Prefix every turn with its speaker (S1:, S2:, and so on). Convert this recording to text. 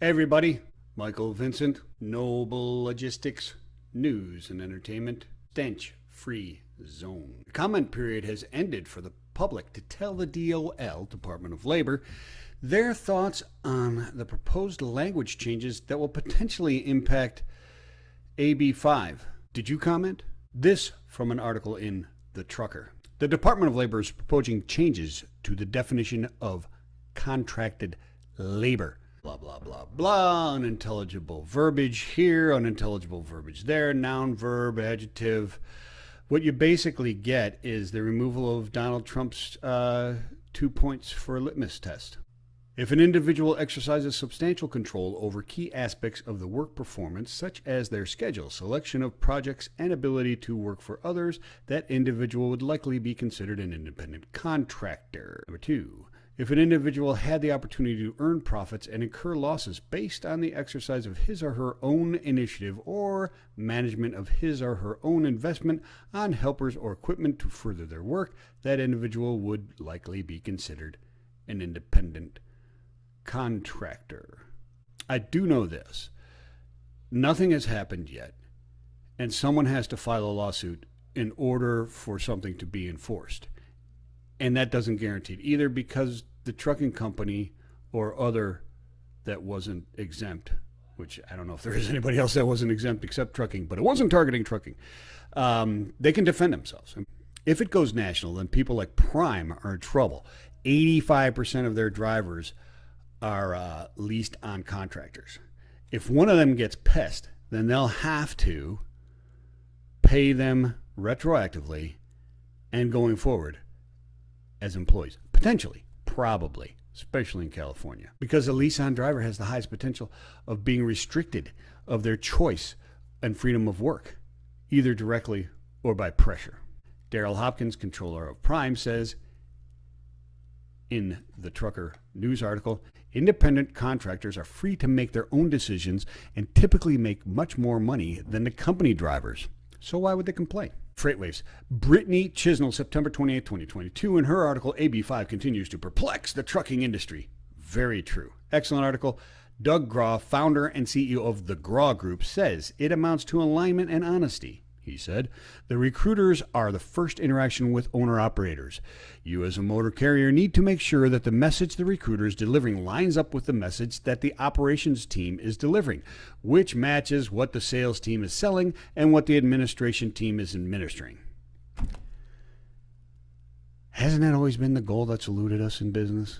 S1: Hey everybody, Michael Vincent, Noble Logistics, News and Entertainment, Stench-Free Zone. The comment period has ended for the public to tell the DOL, Department of Labor, their thoughts on the proposed language changes that will potentially impact AB5. Did you comment? This from an article in The Trucker. The Department of Labor is proposing changes to the definition of contracted labor. Blah, blah, blah, blah, unintelligible verbiage here, unintelligible verbiage there, noun, verb, adjective. What you basically get is the removal of Donald Trump's 2 points for a litmus test. If an individual exercises substantial control over key aspects of the work performance, such as their schedule, selection of projects, and ability to work for others, that individual would likely be considered an independent contractor. Number 2. If an individual had the opportunity to earn profits and incur losses based on the exercise of his or her own initiative or management of his or her own investment on helpers or equipment to further their work, that individual would likely be considered an independent contractor. I do know this. Nothing has happened yet, and someone has to file a lawsuit in order for something to be enforced. And that doesn't guarantee it either, because the trucking company or other that wasn't exempt, which I don't know if there is anybody else that wasn't exempt except trucking, but it wasn't targeting trucking, they can defend themselves. If it goes national, then people like Prime are in trouble. 85% of their drivers are leased on contractors. If one of them gets pissed, then they'll have to pay them retroactively and going forward as employees. Potentially, probably, especially in California, because a lease-on driver has the highest potential of being restricted of their choice and freedom of work, either directly or by pressure. Daryl Hopkins, controller of Prime, says in the Trucker news article, independent contractors are free to make their own decisions and typically make much more money than the company drivers. So why would they complain? Freightwaves. Brittany Chisnell, September 28, 2022, in her article, AB5 continues to perplex the trucking industry. Very true. Excellent article. Doug Graw, founder and CEO of the Graw Group, says it amounts to alignment and honesty. He said, the recruiters are the first interaction with owner-operators. You as a motor carrier need to make sure that the message the recruiter is delivering lines up with the message that the operations team is delivering, which matches what the sales team is selling and what the administration team is administering. Hasn't that always been the goal that's eluded us in business?